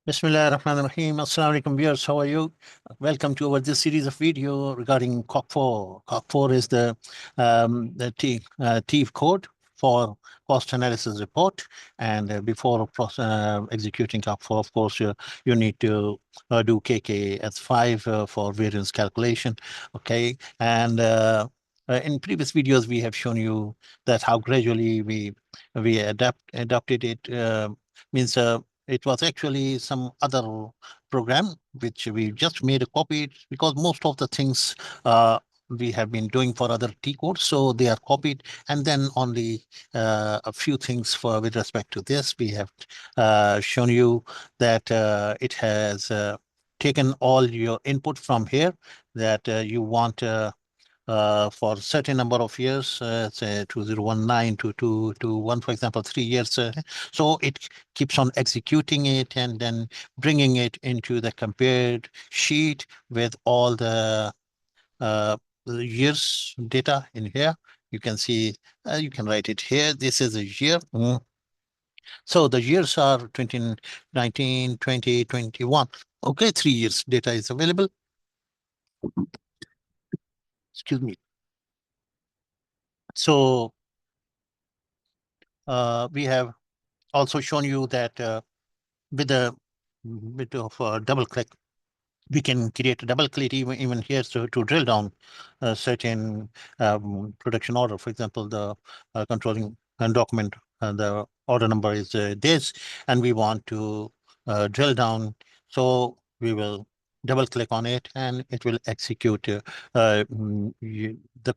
Bismillah ar-Rahman ar-Rahim. Assalamu alaikum viewers. How are you? Welcome to this series of video regarding COC4. COC4 is the T code for cost analysis report. And before executing COC4, of course, you need to do KKS5 for variance calculation. Okay. And in previous videos, we have shown you that how gradually we adapted it. Means it was actually some other program which we just made a copy because most of the things we have been doing for other T codes, so they are copied, and then only a few things for with respect to this. We have shown you that it has taken all your input from here that you want for certain number of years, say 2019 to 221, for example, 3 years. So it keeps on executing it and then bringing it into the compared sheet with all uh, the years data in here. You can see, you can write it here. This is a year. So the years are 2019, 2021. Okay, 3 years data is available. Excuse me. So we have also shown you that with a bit of a double click, we can create a double click even here to drill down a certain production order. For example, the controlling document, the order number is this, and we want to drill down. So we will double click on it and it will execute the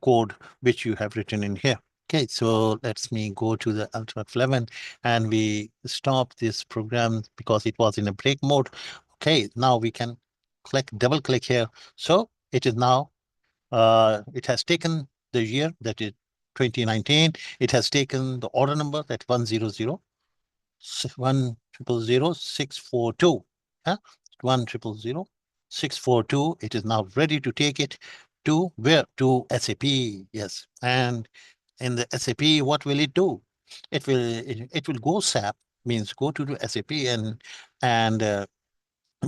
code which you have written in here. Okay, so let's me go to the Alt F11 and we stop this program because it was in a break mode. Okay, now we can double click here. So it is now, it has taken the year, that is 2019. It has taken the order number, that 1000642. Yeah? 1000642. It is now ready to take it to where? To SAP. Yes. And in the SAP, what will it do? It will go SAP, means go to the SAP and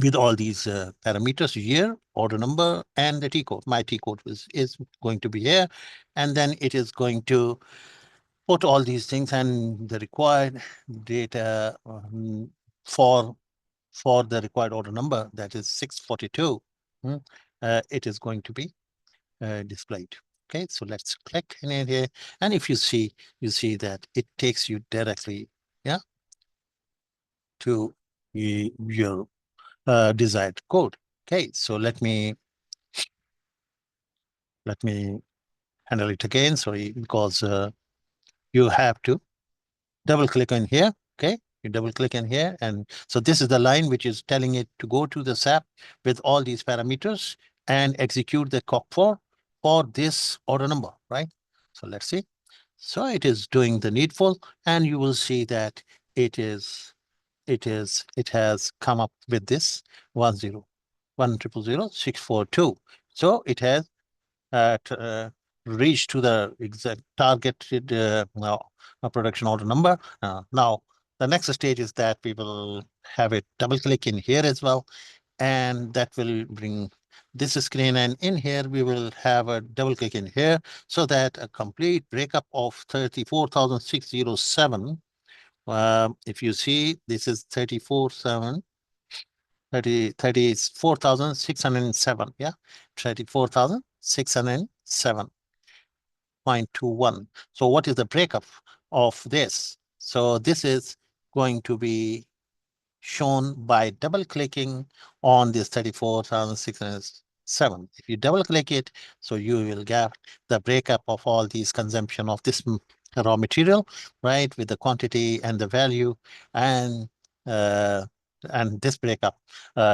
with all these parameters, year, order number, and the T code. My T code is going to be here. And then it is going to put all these things and the required data for the required order number, that is 642. It is going to be displayed. Okay, so let's click in here. And if you see that it takes you directly, yeah, to your desired code. Okay, so let me handle it again. Sorry, because you have to double click on here. Okay, you double click in here, and so this is the line which is telling it to go to the SAP with all these parameters and execute the COC4 for this order number, right? So let's see. So it is doing the needful, and you will see that it has come up with this 1000642. So it has reach to the exact targeted production order number. Now, the next stage is that we will have it double click in here as well, and that will bring this screen. And in here, we will have a double click in here so that a complete breakup of 34,607. If you see, this is 34,607. Yeah, 34,607.21. So what is the breakup of this? So this is going to be shown by double clicking on this 34,607. If you double click it, so you will get the breakup of all these consumption of this raw material, right, with the quantity and the value, and uh, this breakup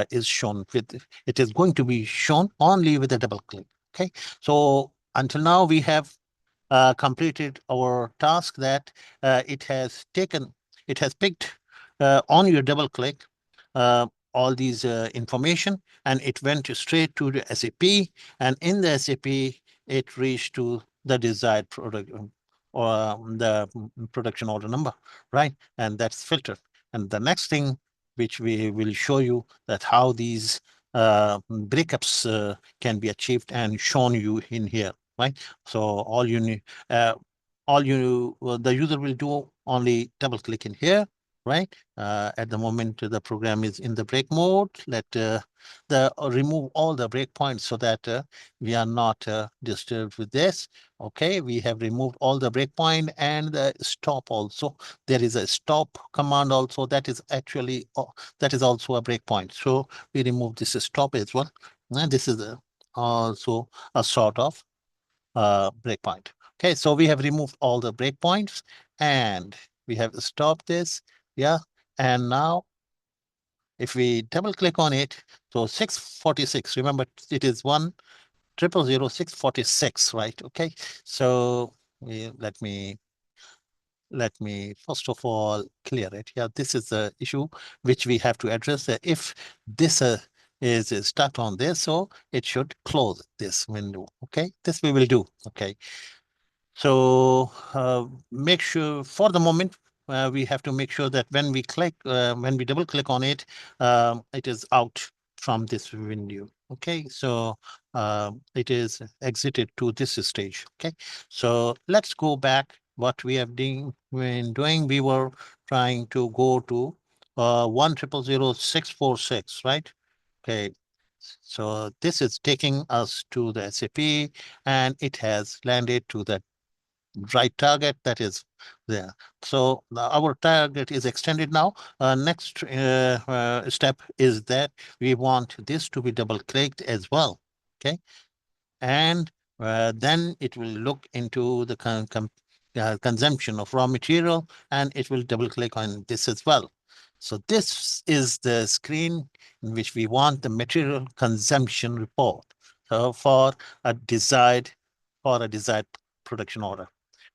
is shown with, it is going to be shown only with a double click. Okay, so until now we have completed our task that it has picked on your double click all these information, and it went straight to the SAP, and in the SAP it reached to the desired product or the production order number, right? And that's filtered. And the next thing which we will show you that how these breakups can be achieved and shown you in here, right? So all you need, the user will do only double click in here, right? At the moment the program is in the break mode. Let remove all the breakpoints so that we are not disturbed with this. Okay, we have removed all the breakpoint and the stop also. There is a stop command also that is actually that is also a breakpoint. So we remove this stop as well. And this is also a sort of breakpoint. Okay, so we have removed all the breakpoints and we have stopped this. Yeah, and now if we double click on it, so 646, remember it is 1000646, right? Okay, so let me first of all clear it. Yeah, this is the issue which we have to address. If this is stuck on this, so it should close this window. Okay, this we will do. Okay, so make sure for the moment we have to make sure that when we double click on it, it is out from this window. Okay, so it is exited to this stage. Okay, so let's go back. What we have been doing, we were trying to go to 1000646, right? Okay, so this is taking us to the SAP and it has landed to the right target that is there. So our target is extended now. Next step is that we want this to be double clicked as well. Okay, and then it will look into the consumption of raw material and it will double click on this as well. So this is the screen in which we want the material consumption report. So for a desired production order.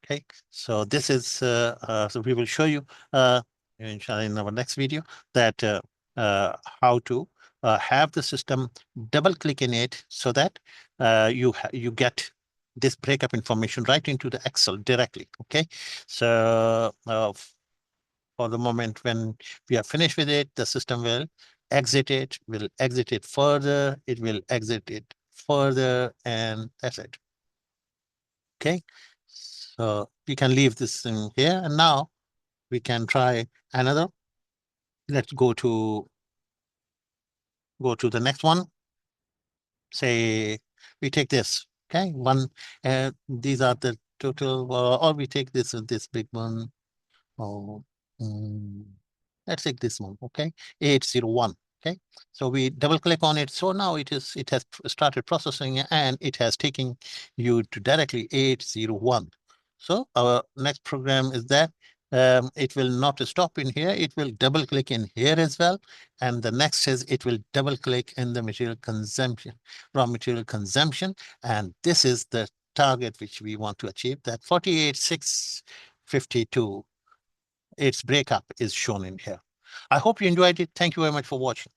Okay, so this is so we will show you inshallah in our next video that how to have the system double click in it so that you get this breakup information right into the Excel directly. Okay, so for the moment when we are finished with it, the system will exit it further, it will exit it further, and that's it. Okay, so we can leave this in here, and now we can try another. Let's go to the next one. Say we take this. Okay, these are the total, or we take this big one. Oh, mm, let's take this one. Okay, 801. Okay, so we double click on it. So now it has started processing and it has taken you to directly 801. So our next program is that it will not stop in here. It will double click in here as well. And the next is it will double click in the material consumption, raw material consumption. And this is the target which we want to achieve, that 48,652. Its breakup is shown in here. I hope you enjoyed it. Thank you very much for watching.